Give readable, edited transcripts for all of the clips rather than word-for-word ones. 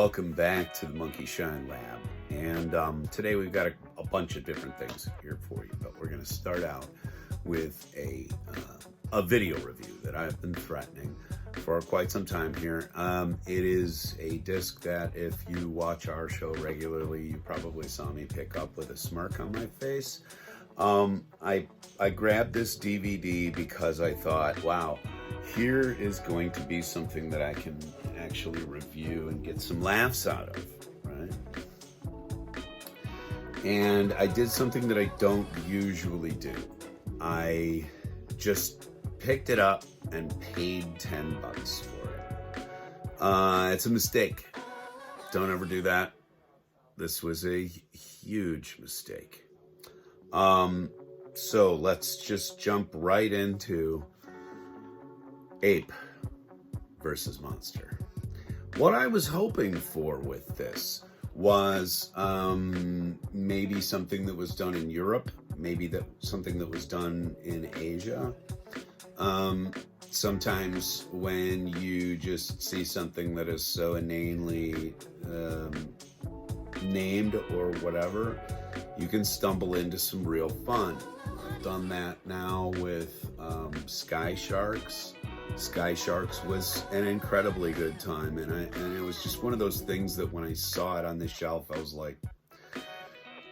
welcome back to the Monkey Shine Lab. And today we've got a bunch of different things here for you, but we're going to start out with a video review that I've been threatening for quite some time here. It is a disc that if you watch our show regularly, you probably saw me pick up with a smirk on my face. I grabbed this DVD because I thought, wow, here is going to be something that I can actually review and get some laughs out of, right? And I did something that I don't usually do. I just picked it up and paid $10 for it. It's a mistake. Don't ever do that. This was a huge mistake. So let's just jump right into Ape versus Monster. What I was hoping for with this was maybe something that was done in Europe, maybe something that was done in Asia. Sometimes when you just see something that is so inanely named or whatever, you can stumble into some real fun. I've done that now with Sky Sharks. Sky Sharks was an incredibly good time, and it was just one of those things that when I saw it on the shelf, I was like,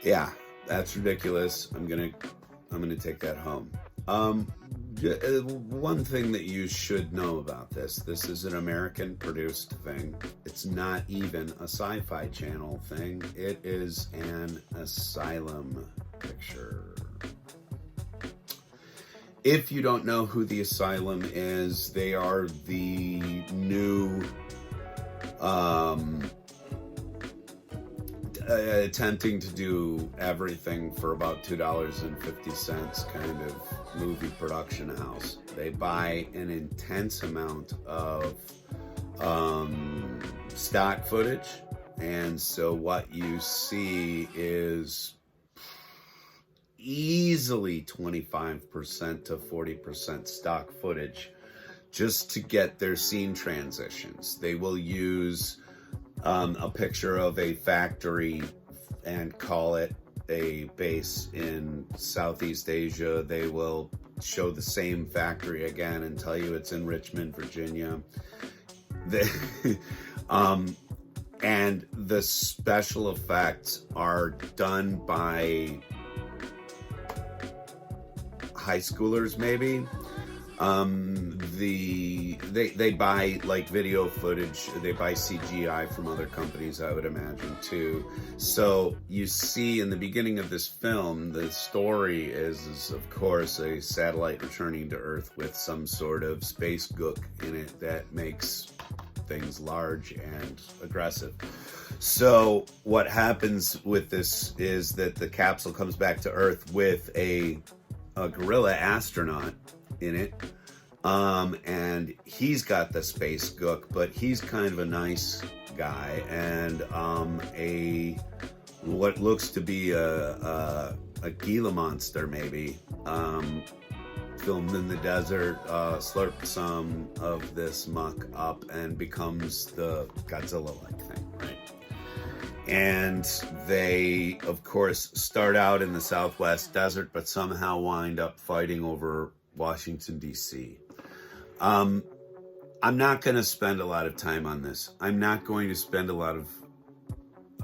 yeah, that's ridiculous. I'm gonna take that home. One thing that you should know about this is an American produced thing. It's not even a Sci-Fi Channel thing. It is an Asylum picture. If you don't know who the Asylum is, they are the new attempting to do everything for about $2.50 kind of movie production house. They buy an intense amount of stock footage, and so what you see is easily 25% to 40% stock footage just to get their scene transitions. They will use a picture of a factory and call it a base in Southeast Asia. They will show the same factory again and tell you it's in Richmond, Virginia. And the special effects are done by high schoolers, maybe. They buy like video footage, they buy CGI from other companies, I would imagine too. So you see in the beginning of this film, the story is of course a satellite returning to Earth with some sort of space gook in it that makes things large and aggressive. So what happens with this is that the capsule comes back to Earth with a gorilla astronaut in it, and he's got the space gook, but he's kind of a nice guy, and what looks to be a Gila monster maybe, filmed in the desert, slurps some of this muck up and becomes the Godzilla-like thing, right? And they, of course, start out in the Southwest desert, but somehow wind up fighting over Washington, D.C. I'm not going to spend a lot of time on this. I'm not going to spend a lot of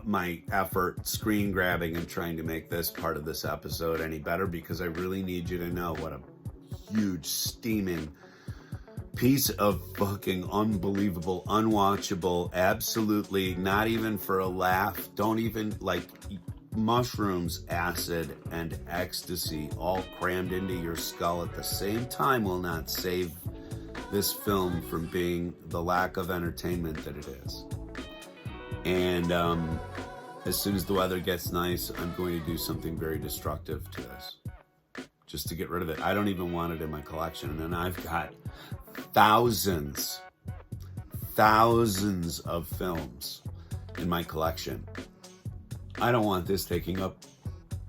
my effort screen grabbing and trying to make this part of this episode any better, because I really need you to know what a huge, steaming piece of fucking unbelievable, unwatchable, absolutely not even for a laugh, don't even like mushrooms, acid, and ecstasy all crammed into your skull at the same time will not save this film from being the lack of entertainment that it is. And as soon as the weather gets nice, I'm going to do something very destructive to this, just to get rid of it. I don't even want it in my collection, and I've got thousands of films in my collection. I don't want this taking up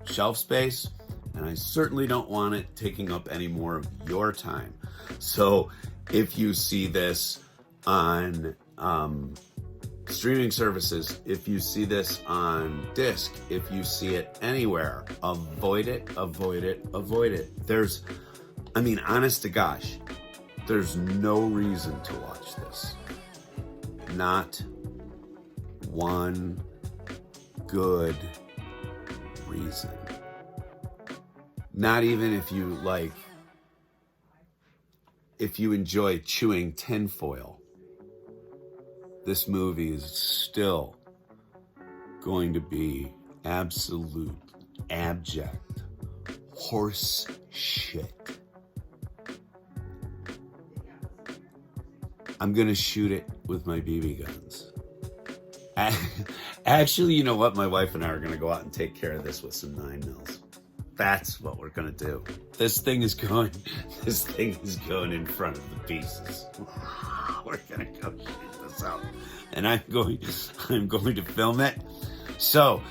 shelf space, and I certainly don't want it taking up any more of your time. So if you see this on streaming services, if you see this on disc, if you see it anywhere, avoid it, avoid it, avoid it. Honest to gosh, there's no reason to watch this. Not one good reason. Not even if you enjoy chewing tinfoil. This movie is still going to be absolute, abject horse shit. I'm gonna shoot it with my BB guns. Actually, you know what? My wife and I are gonna go out and take care of this with some 9mm. That's what we're gonna do. This thing is going in front of the pieces. We're gonna go shoot this out, and I'm going to film it. So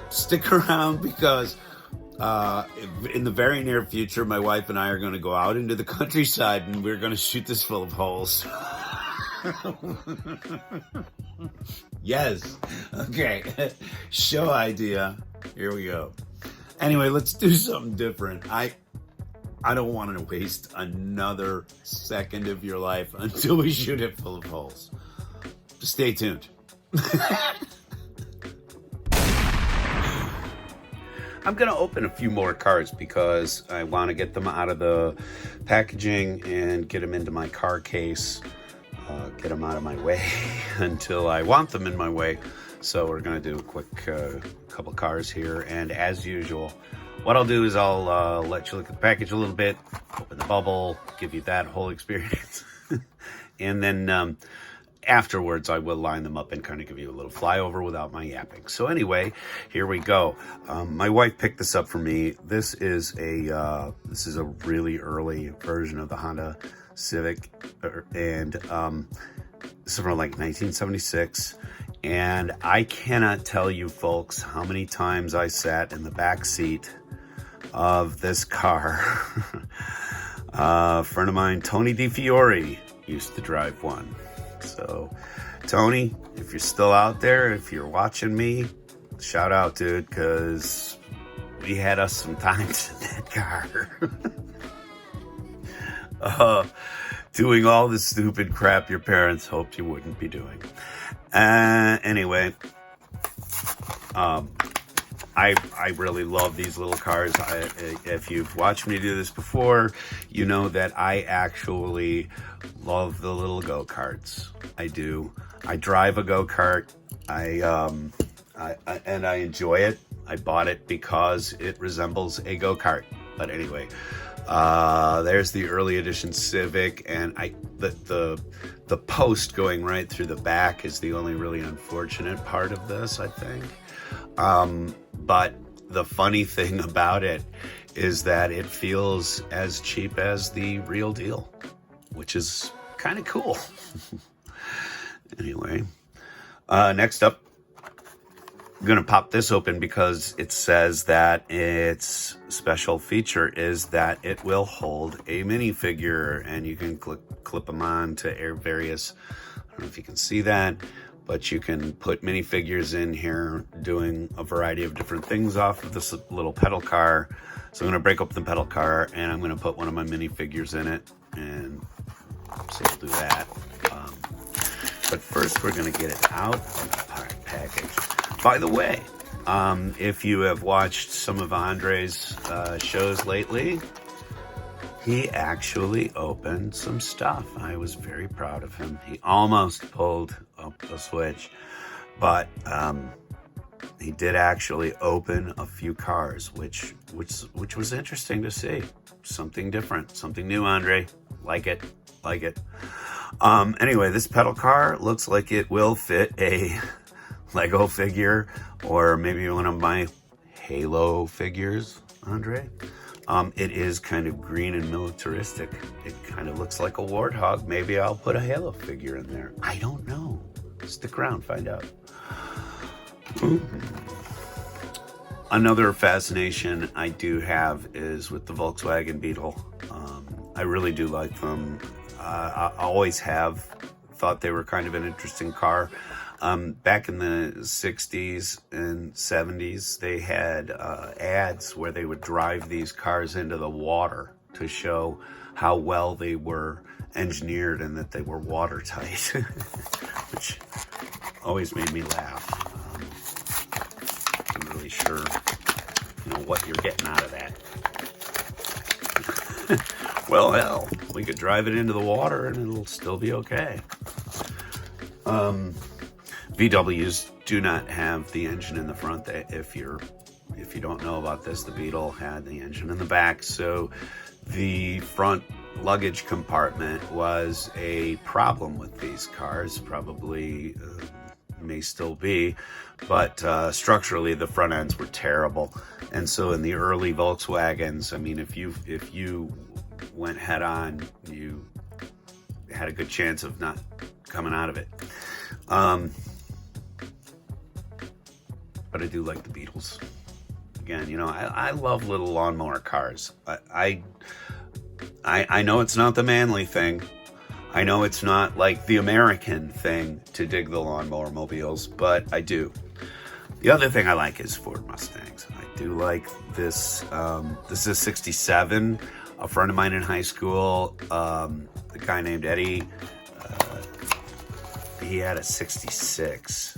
stick around, because in the very near future, my wife and I are going to go out into the countryside, and we're going to shoot this full of holes. Yes. Okay. Show idea. Here we go. Anyway, let's do something different. I don't want to waste another second of your life until we shoot it full of holes. Just stay tuned. I'm going to open a few more cards because I want to get them out of the packaging and get them into my car case, get them out of my way until I want them in my way. So we're going to do a quick couple cars here. And as usual, what I'll do is I'll let you look at the package a little bit, open the bubble, give you that whole experience. And then afterwards, I will line them up and kind of give you a little flyover without my yapping. So anyway, here we go. My wife picked this up for me. This is a really early version of the Honda Civic, and this is from like 1976. And I cannot tell you folks how many times I sat in the back seat of this car. A friend of mine, Tony DiFiore, used to drive one. So, Tony, if you're still out there, if you're watching me, shout out, dude, because we had us some times in that car. Doing all the stupid crap your parents hoped you wouldn't be doing. Anyway, I really love these little cars. If you've watched me do this before, you know that I actually love the little go-karts. I do. I drive a go-kart. And I enjoy it. I bought it because it resembles a go-kart. But anyway, there's the early edition Civic, and the post going right through the back is the only really unfortunate part of this, I think. But the funny thing about it is that it feels as cheap as the real deal, which is kind of cool. Anyway, next up, I'm going to pop this open because it says that its special feature is that it will hold a minifigure, and you can clip them on to various, I don't know if you can see that, but you can put minifigures in here doing a variety of different things off of this little pedal car. So I'm going to break open the pedal car, and I'm going to put one of my minifigures in it, and so we'll do that. But first, we're going to get it out of the package. By the way, if you have watched some of Andre's shows lately, he actually opened some stuff. I was very proud of him. He almost pulled up the switch, but he did actually open a few cars, which was interesting to see. Something different, something new, Andre. Like it. Anyway, this pedal car looks like it will fit a Lego figure, or maybe one of my Halo figures, Andre. It is kind of green and militaristic. It kind of looks like a warthog. Maybe I'll put a Halo figure in there. I don't know. Stick around, find out. Another fascination I do have is with the Volkswagen Beetle. I really do like them. I always have thought they were kind of an interesting car. Back in the 60s and 70s, they had ads where they would drive these cars into the water to show how well they were engineered and that they were watertight, which always made me laugh. I'm really sure, what you're getting out of that. Well, hell, we could drive it into the water and it'll still be okay. VWs do not have the engine in the front. If you don't know about this, the Beetle had the engine in the back, so the front luggage compartment was a problem with these cars. Probably may still be, but structurally the front ends were terrible. And so in the early Volkswagens, I mean, if you went head on, you had a good chance of not coming out of it. But I do like the Beetles. Again, I love little lawnmower cars. I know it's not the manly thing. I know it's not like the American thing to dig the lawnmower mobiles, but I do. The other thing I like is Ford Mustangs. I do like this. This is 67. A friend of mine in high school, a guy named Eddie, he had a 66.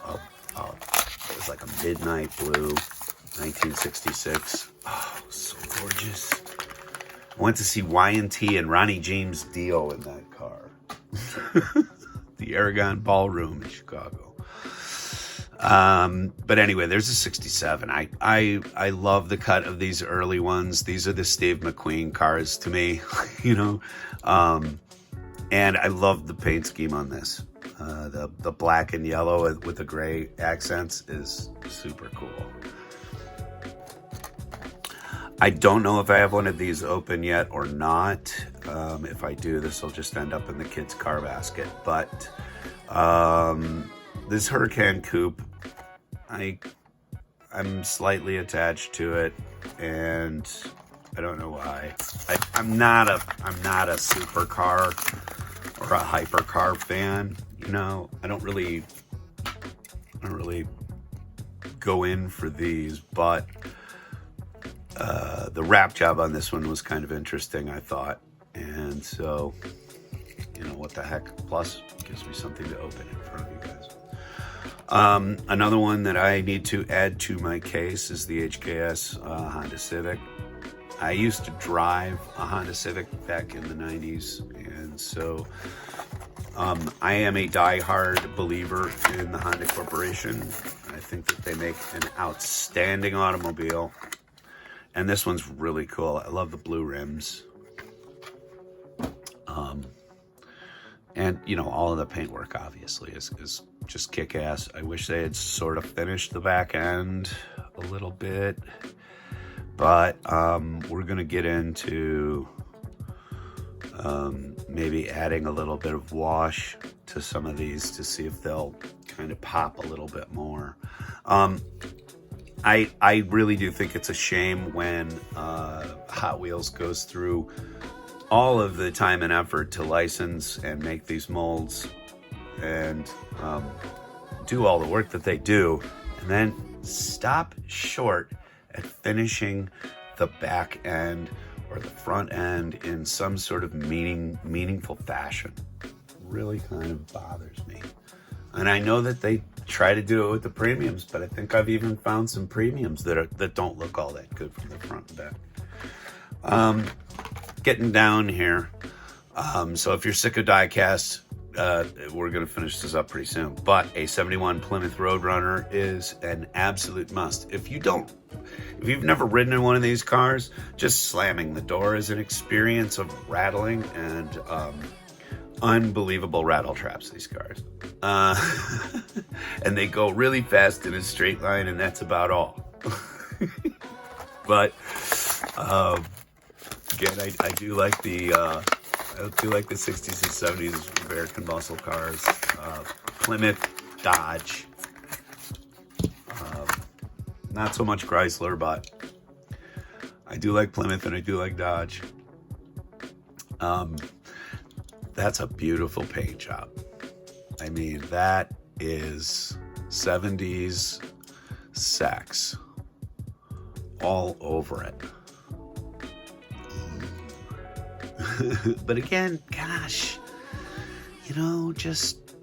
It was like a midnight blue, 1966. Oh, so gorgeous. I went to see Y&T and Ronnie James Dio in that car. The Aragon Ballroom in Chicago. But anyway, there's a 67. I love the cut of these early ones. These are the Steve McQueen cars to me, and I love the paint scheme on this. The black and yellow with the gray accents is super cool. I don't know if I have one of these open yet or not. If I do, this will just end up in the kids' car basket. But this Huracan Coupe, I'm slightly attached to it, and I don't know why. I'm not a supercar or a hypercar fan. I don't really go in for these, but the wrap job on this one was kind of interesting, I thought. And so, what the heck? Plus, it gives me something to open in front of you guys. Another one that I need to add to my case is the Hks Honda Civic. I used to drive a Honda Civic back in the 90s, and so I am a diehard believer in the Honda Corporation. I think that they make an outstanding automobile. And this one's really cool. I love the blue rims. And, all of the paintwork, obviously, is just kick-ass. I wish they had sort of finished the back end a little bit. But we're going to get into maybe adding a little bit of wash to some of these to see if they'll kind of pop a little bit more. I really do think it's a shame when Hot Wheels goes through all of the time and effort to license and make these molds and do all the work that they do, and then stop short at finishing the back end or the front end in some sort of meaningful fashion. Really kind of bothers me. And I know that they try to do it with the premiums, but I think I've even found some premiums that don't look all that good from the front and back. Getting down here. So if you're sick of diecast, we're going to finish this up pretty soon. But a 71 Plymouth Roadrunner is an absolute must. If you've never ridden in one of these cars, just slamming the door is an experience of rattling and unbelievable rattle traps, these cars. And they go really fast in a straight line, and that's about all. But again, I do like the 60s and 70s American muscle cars. Plymouth, Dodge. Not so much Chrysler, but I do like Plymouth and I do like Dodge. That's a beautiful paint job. I mean, that is 70s sex all over it. But again, gosh, you know, just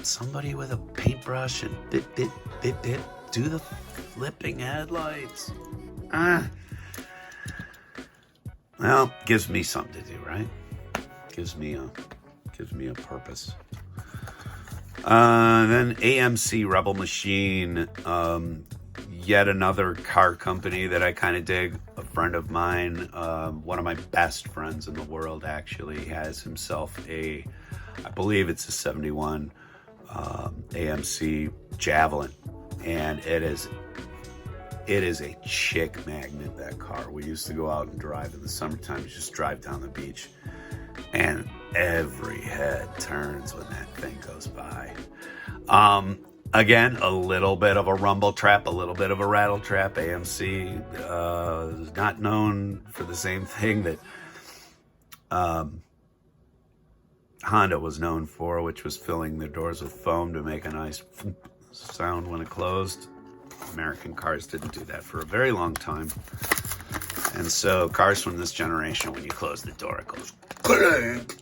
somebody with a paintbrush and bit, do the flipping headlights. Well, gives me something to do, right? Gives me a purpose. Then AMC Rebel Machine, yet another car company that I kind of dig. A friend of mine, one of my best friends in the world, actually has himself I believe it's a 71 AMC Javelin, and it is a chick magnet, that car. We used to go out and drive in the summertime, just drive down the beach, and every head turns when that thing goes by. Again, a little bit of a rumble trap, a little bit of a rattle trap. AMC is not known for the same thing that Honda was known for, which was filling their doors with foam to make a nice sound when it closed. American cars didn't do that for a very long time. And so cars from this generation, when you close the door, it goes clink.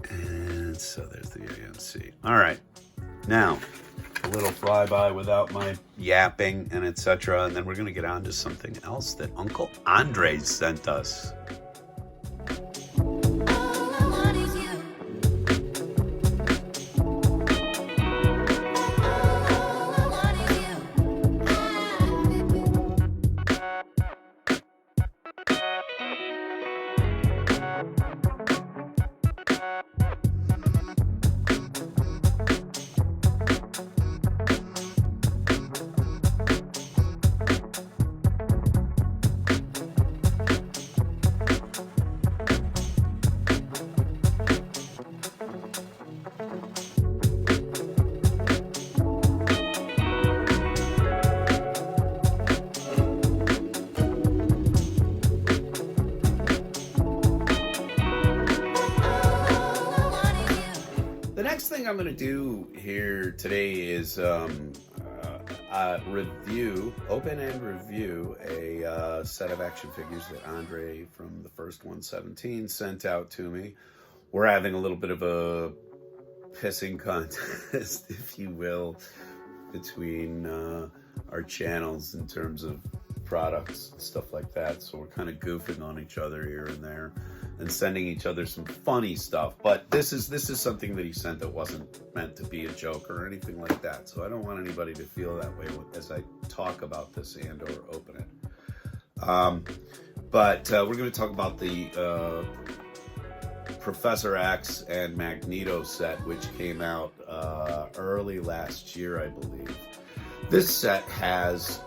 And so there's the AMC. All right. Now, a little flyby without my yapping and etc. And then we're going to get on to something else that Uncle Andre sent us. I'm going to do here today is open and review a set of action figures that Andre from the first 117 sent out to me. We're having a little bit of a pissing contest, if you will, between our channels in terms of products and stuff like that. So we're kind of goofing on each other here and there and sending each other some funny stuff. But this is something that he sent that wasn't meant to be a joke or anything like that. So I don't want anybody to feel that way as I talk about this and or open it. But we're going to talk about the Professor X and Magneto set, which came out early last year, I believe. This set has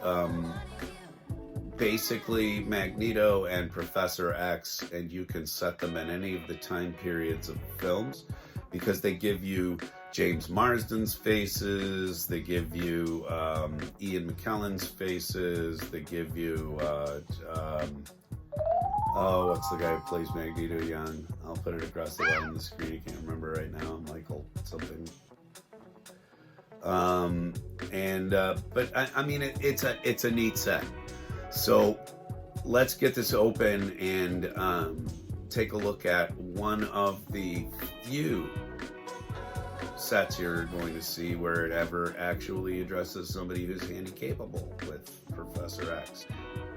basically Magneto and Professor X, and you can set them in any of the time periods of films because they give you James Marsden's faces, they give you Ian McKellen's faces, they give you what's the guy who plays Magneto Young? I'll put it across the bottom of the screen. I can't remember right now. Michael something. But I mean, it's a neat set. So let's get this open and take a look at one of the few sets you're going to see where it ever actually addresses somebody who's handy-capable with Professor X.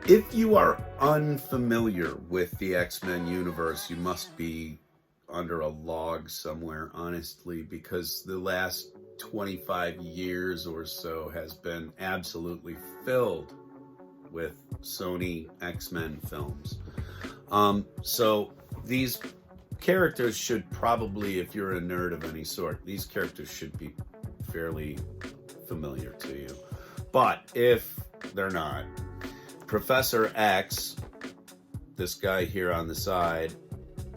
If you are unfamiliar with the X-Men universe, you must be under a log somewhere, honestly, because the last 25 years or so has been absolutely filled with Sony X-Men films. So these characters should probably, if you're a nerd of any sort, these characters should be fairly familiar to you. But if they're not, Professor X, this guy here on the side,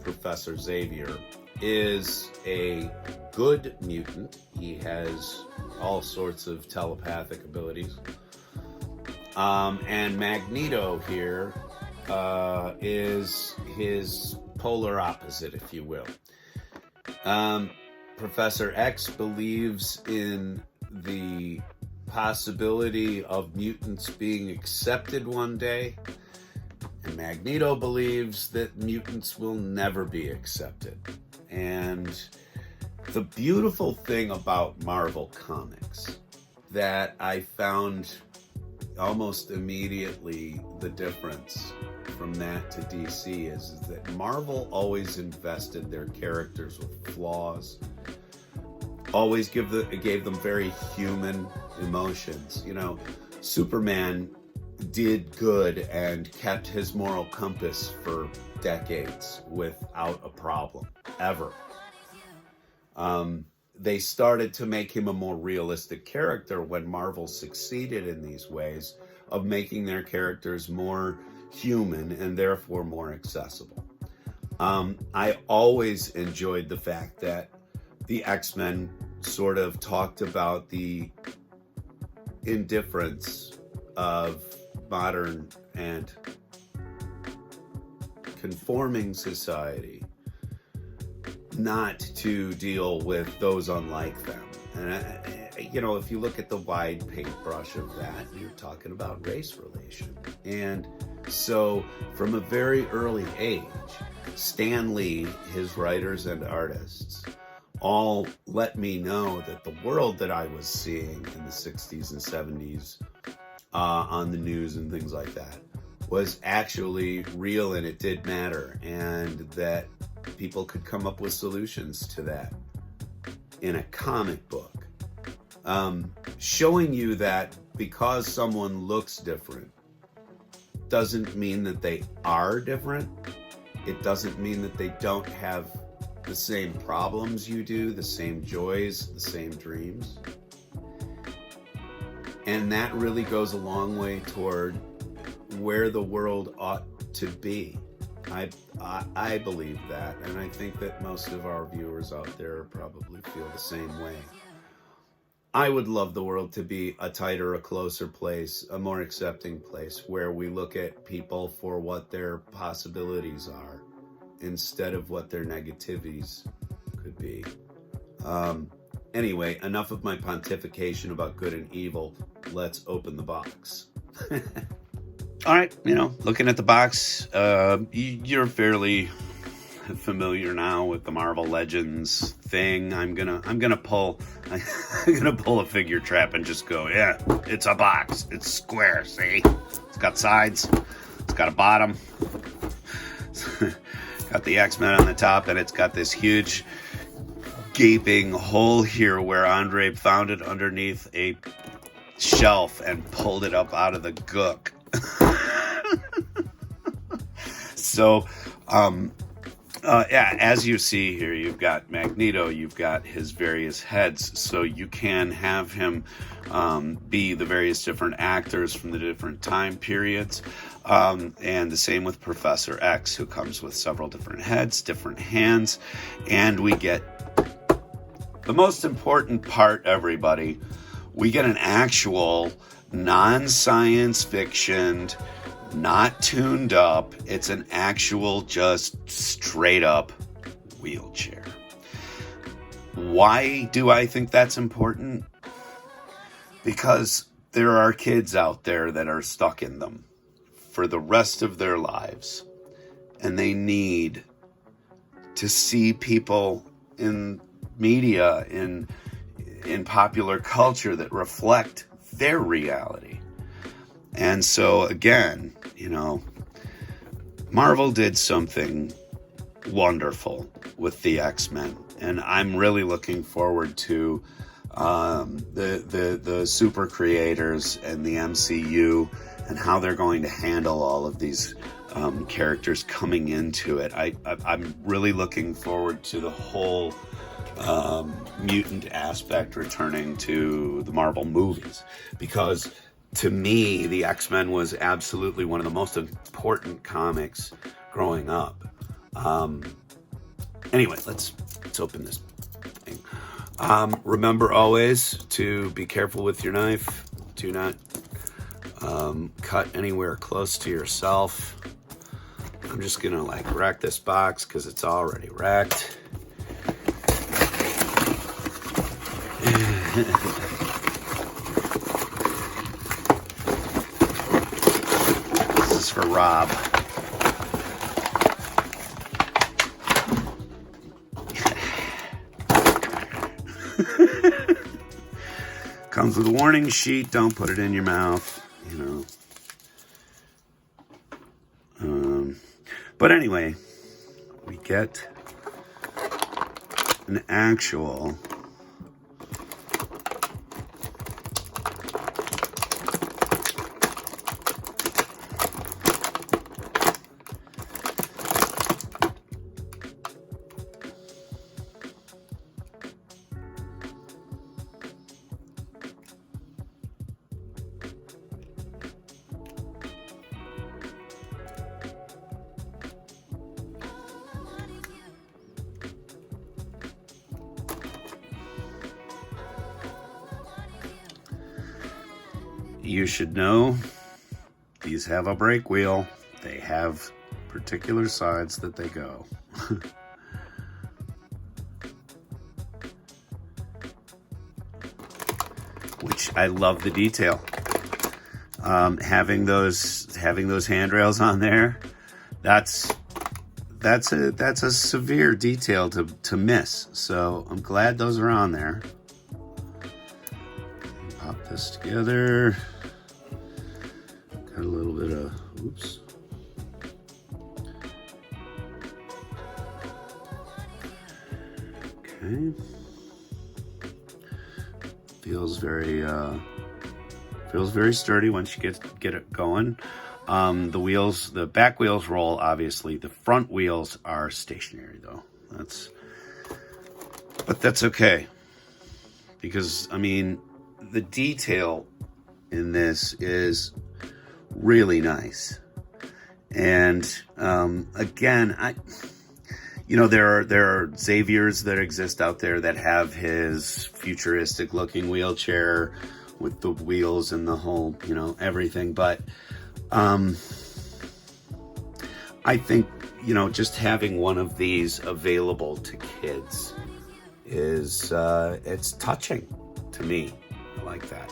Professor Xavier, is a good mutant. He has all sorts of telepathic abilities. And Magneto here is his polar opposite, if you will. Professor X believes in the possibility of mutants being accepted one day, and Magneto believes that mutants will never be accepted. And the beautiful thing about Marvel Comics that I found almost immediately the difference from that to DC is that Marvel always invested their characters with flaws, always gave them very human emotions. You know, Superman did good and kept his moral compass for decades without a problem, ever. They started to make him a more realistic character when Marvel succeeded in these ways of making their characters more human and therefore more accessible. I always enjoyed the fact that the X-Men sort of talked about the indifference of modern and conforming society not to deal with those unlike them. And, you know, if you look at the wide paintbrush of that, you're talking about race relation. And so from a very early age, Stan Lee, his writers and artists, all let me know that the world that I was seeing in the 60s and 70s on the news and things like that was actually real and it did matter, and that people could come up with solutions to that in a comic book. Showing you that because someone looks different doesn't mean that they are different. It doesn't mean that they don't have the same problems you do, the same joys, the same dreams. And that really goes a long way toward where the world ought to be. I believe that, and I think that most of our viewers out there probably feel the same way. I would love the world to be a tighter, a closer place, a more accepting place where we look at people for what their possibilities are instead of what their negativities could be. Anyway, enough of my pontification about good and evil. Let's open the box. All right, you know, looking at the box, you're fairly familiar now with the Marvel Legends thing. I'm gonna pull a figure trap and just go, yeah, it's a box. It's square. See, it's got sides. It's got a bottom. Got the X-Men on the top, and it's got this huge gaping hole here where Andre found it underneath a shelf and pulled it up out of the gook. So, yeah, as you see here, you've got Magneto, you've got his various heads, so you can have him be the various different actors from the different time periods, and the same with Professor X, who comes with several different heads, different hands, and we get the most important part, everybody. We get an actual non-science fiction, not tuned up. It's an actual, just straight up wheelchair. Why do I think that's important? Because there are kids out there that are stuck in them for the rest of their lives, and they need to see people in media, in popular culture that reflect their reality. And so again, you know, Marvel did something wonderful with the X-Men, and I'm really looking forward to the super creators and the MCU and how they're going to handle all of these characters coming into it. I'm really looking forward to the whole mutant aspect returning to the Marvel movies, because to me, the X-Men was absolutely one of the most important comics growing up. Anyway, let's open this thing. Remember always to be careful with your knife. Do not cut anywhere close to yourself. I'm just gonna rack this box because it's already racked. This is for Rob. Comes with a warning sheet. Don't put it in your mouth, you know. But anyway, we get an actual you should know these have a brake wheel. They have particular sides that they go. Which I love the detail. Having those handrails on there, that's a severe detail to miss. So I'm glad those are on there. Pop this together. Got a little bit of, oops. Okay. Feels very sturdy once you get it going. The back wheels roll, obviously. The front wheels are stationary though. But that's okay. Because I mean, the detail in this is really nice. And again, there are Xaviers that exist out there that have his futuristic looking wheelchair with the wheels and the whole, everything. But I think, just having one of these available to kids is it's touching to me. I like that.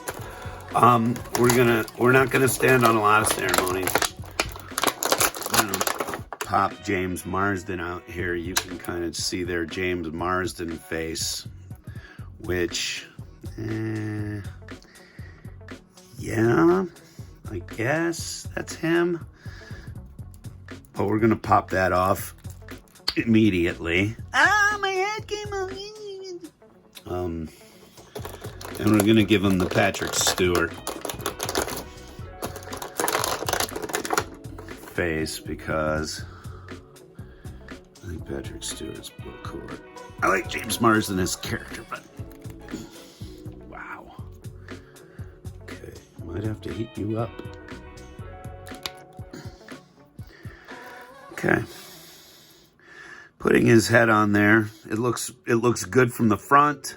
We're not gonna stand on a lot of ceremonies. Pop James Marsden out here. You can kind of see their James Marsden face, which, yeah, I guess that's him. But we're gonna pop that off immediately. Ah, my head came off. And we're gonna give him the Patrick Stewart face because I think Patrick Stewart's a little cooler. I like James Marsden as character, but wow. Okay, might have to heat you up. Okay. Putting his head on there. It looks good from the front.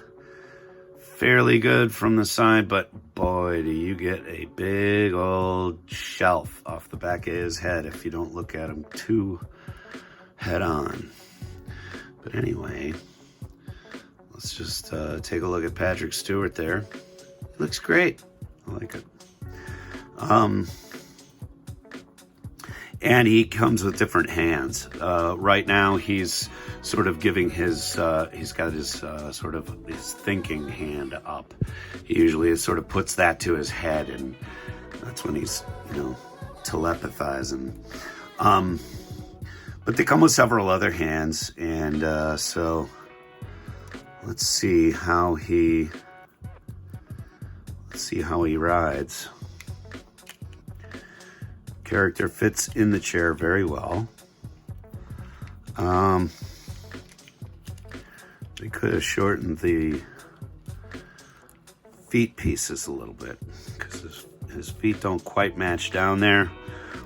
Fairly good from the side, but boy, do you get a big old shelf off the back of his head if you don't look at him too head on. But anyway, let's just take a look at Patrick Stewart there. He looks great. I like it. And he comes with different hands. Right now, he's sort of giving he's got his sort of his thinking hand up. He usually sort of puts that to his head, and that's when he's, telepathizing. But they come with several other hands, and so let's see how he rides. Character fits in the chair very well. They could have shortened the feet pieces a little bit because his feet don't quite match down there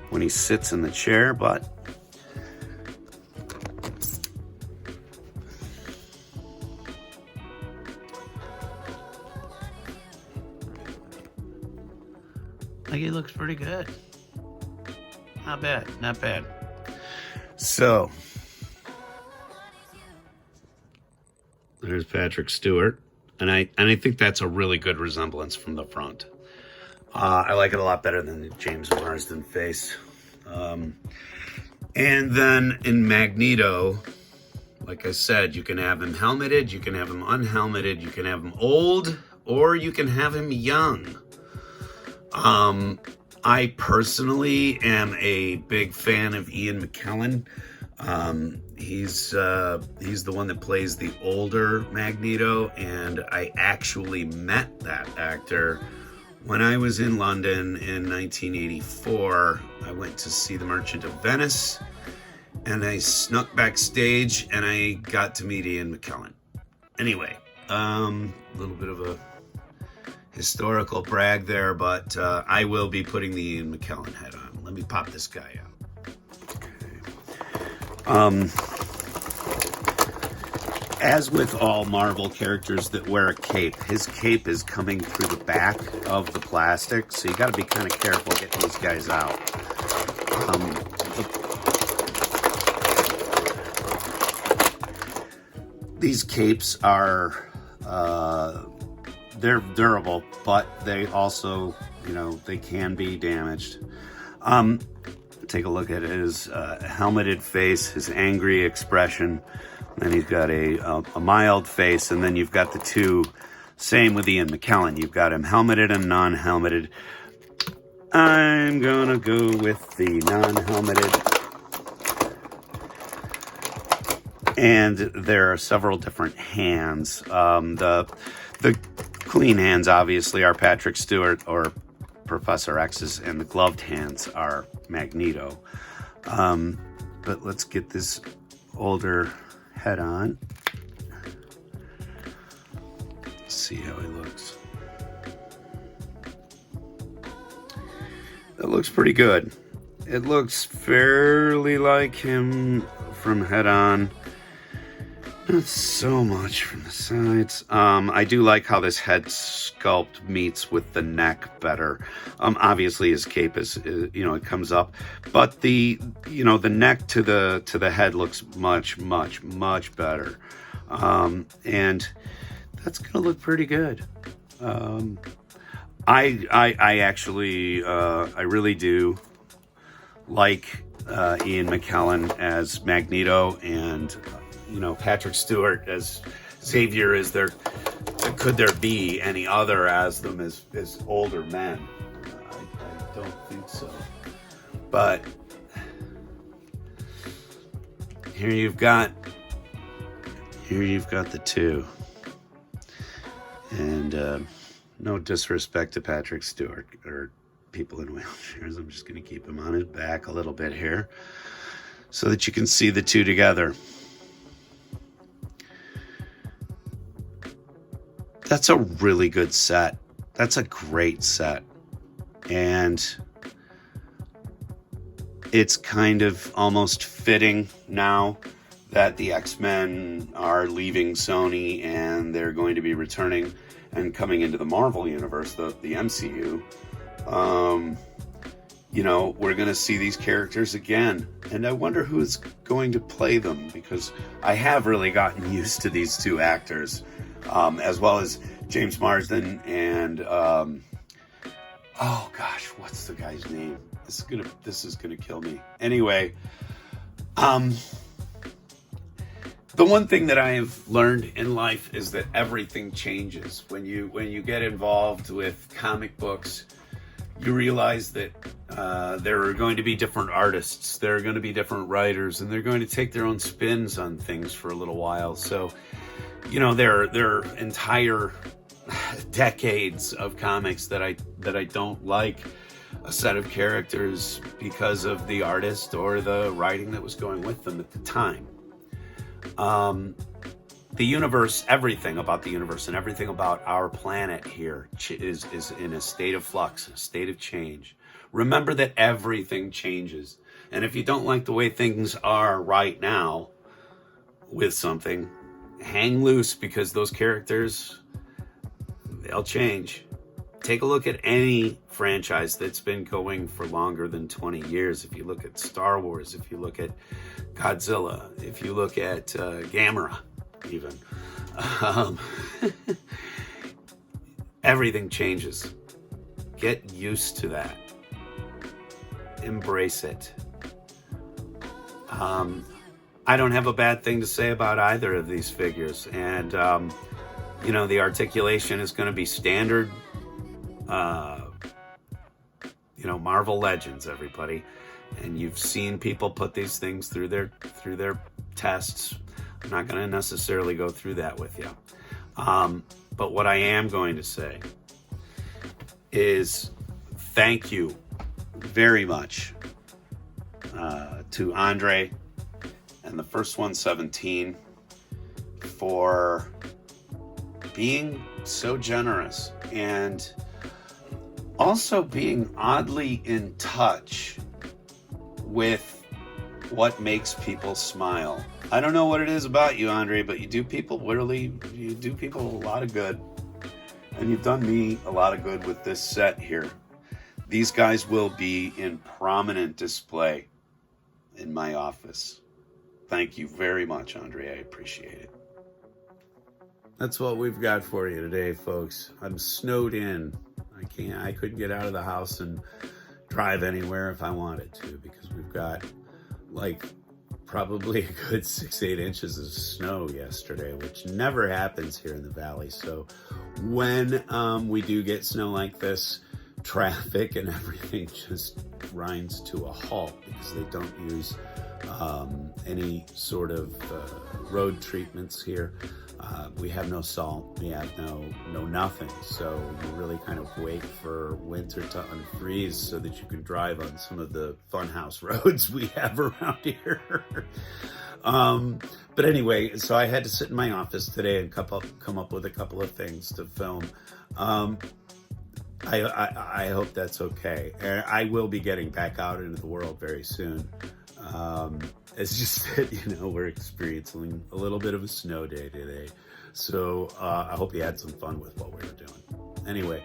when he sits in the chair, but I think he looks pretty good. Not bad, not bad. So, there's Patrick Stewart. And I think that's a really good resemblance from the front. I like it a lot better than the James Marsden face. And then in Magneto, like I said, you can have him helmeted, you can have him unhelmeted, you can have him old, or you can have him young. I personally am a big fan of Ian McKellen. He's the one that plays the older Magneto, and I actually met that actor when I was in London in 1984. I went to see The Merchant of Venice, and I snuck backstage, and I got to meet Ian McKellen. Anyway, a little bit of a historical brag there, but I will be putting the Ian McKellen head on. Let me pop this guy out. Okay. As with all Marvel characters that wear a cape, his cape is coming through the back of the plastic, so you got to be kind of careful getting these guys out. These capes are they're durable, but they also, they can be damaged. Take a look at his helmeted face, his angry expression. Then he's got a mild face, and then you've got the two. Same with Ian McKellen. You've got him helmeted and non-helmeted. I'm gonna go with the non-helmeted. And there are several different hands. The clean hands, obviously, are Patrick Stewart or Professor X's, and the gloved hands are Magneto. But let's get this older head on. Let's see how he looks. That looks pretty good. It looks fairly like him from head on. Not so much from the sides. I do like how this head sculpt meets with the neck better. Obviously his cape is it comes up, but the neck to the head looks much better. And that's gonna look pretty good. I actually I really do like Ian McKellen as Magneto, and Patrick Stewart as Xavier. Could there be any other as them as older men? I don't think so. But here you've got the two. And no disrespect to Patrick Stewart or people in wheelchairs. I'm just going to keep him on his back a little bit here so that you can see the two together. That's a really good set. That's a great set. And it's kind of almost fitting now that the X-Men are leaving Sony and they're going to be returning and coming into the Marvel universe, the MCU. We're going to see these characters again. And I wonder who's going to play them, because I have really gotten used to these two actors. As well as James Marsden and oh gosh, what's the guy's name? This is gonna kill me. Anyway, the one thing that I have learned in life is that everything changes when you get involved with comic books. You realize that there are going to be different artists, there are going to be different writers, and they're going to take their own spins on things for a little while. So there are entire decades of comics that I don't like a set of characters because of the artist or the writing that was going with them at the time. The universe, everything about the universe and everything about our planet here is in a state of flux, a state of change. Remember that everything changes. And if you don't like the way things are right now with something, hang loose, because those characters, they'll change. Take a look at any franchise that's been going for longer than 20 years. If you look at Star Wars, if you look at Godzilla, if you look at Gamera, even. Um, everything changes. Get used to that. Embrace it. I don't have a bad thing to say about either of these figures. And, you know, the articulation is going to be standard, you know, Marvel Legends, everybody. And you've seen people put these things through their tests. I'm not going to necessarily go through that with you. But what I am going to say is thank you very much to Andre and the First 117 for being so generous and also being oddly in touch with what makes people smile. I don't know what it is about you, Andre, but you do people a lot of good. And you've done me a lot of good with this set here. These guys will be in prominent display in my office. Thank you very much, Andre. I appreciate it. That's what we've got for you today, folks. I'm snowed in. I couldn't get out of the house and drive anywhere if I wanted to, because we've got like probably a good 6-8 inches of snow yesterday, which never happens here in the valley. So when we do get snow like this, traffic and everything just grinds to a halt because they don't use any sort of road treatments here. We have no salt, we have no nothing, so you really kind of wait for winter to unfreeze so that you can drive on some of the funhouse roads we have around here. But anyway, so I had to sit in my office today and come up with a couple of things to film. I hope that's okay. I will be getting back out into the world very soon. It's just that, you know, we're experiencing a little bit of a snow day today. So I hope you had some fun with what we were doing. Anyway,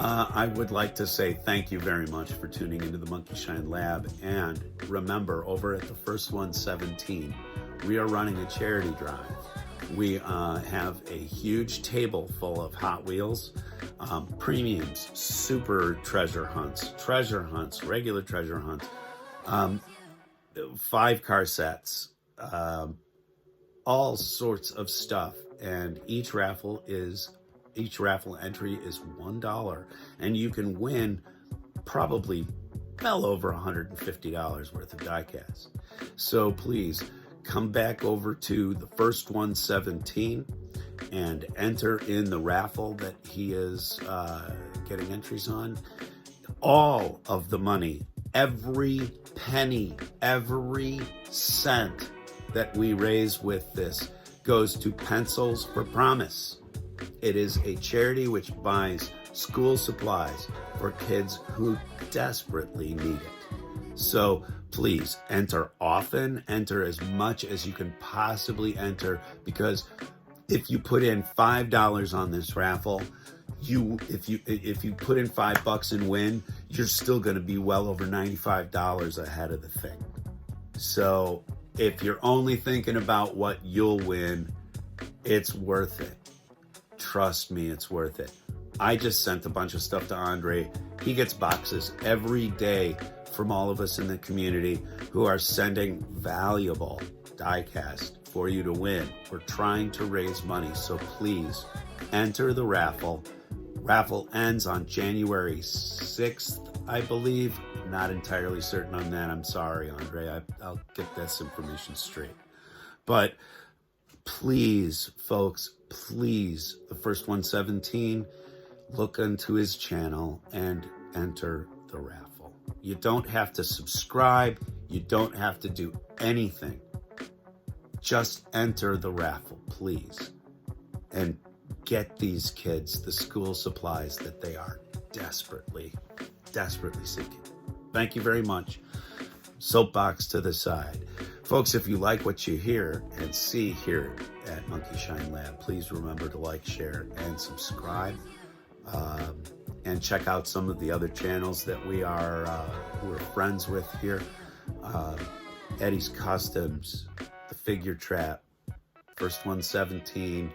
I would like to say thank you very much for tuning into the Monkey Shine Lab. And remember, over at the First 117, we are running a charity drive. We have a huge table full of Hot Wheels, premiums, super treasure hunts, regular treasure hunts, 5-car sets, all sorts of stuff. And each raffle entry is $1, and you can win probably well over $150 worth of diecast. So please come back over to the First 117 and enter in the raffle that he is getting entries on. All of the money, every penny, every cent that we raise with this goes to Pencils for Promise. It is a charity which buys school supplies for kids who desperately need it. So please enter often, enter as much as you can possibly enter, because if you put in $5 on this raffle, if you put in $5 and win, you're still going to be well over $95 ahead of the thing. So if you're only thinking about what you'll win, it's worth it. Trust me, it's worth it. I just sent a bunch of stuff to Andre. He gets boxes every day from all of us in the community who are sending valuable diecast for you to win. We're trying to raise money, so please enter the raffle. Raffle ends on January 6th, I believe. Not entirely certain on that. I'm sorry, Andre. I'll get this information straight. But please, folks, please, the First 117, look into his channel and enter the raffle. You don't have to subscribe. You don't have to do anything. Just enter the raffle, please. And get these kids the school supplies that they are desperately seeking. Thank you very much. Soapbox to the side. Folks, if you like what you hear and see here at Monkey Shine Lab, please remember to like, share, and subscribe. And check out some of the other channels that we're friends with here. Eddie's Customs, The Figure Trap, First one's 17.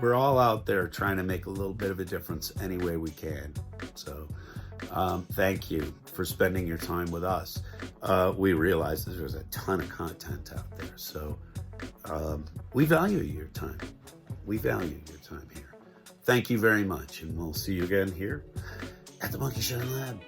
We're all out there trying to make a little bit of a difference any way we can. So thank you for spending your time with us. We realize that there's a ton of content out there, so we value your time. We value your time here. Thank you very much, and we'll see you again here at the Monkey Shine Lab.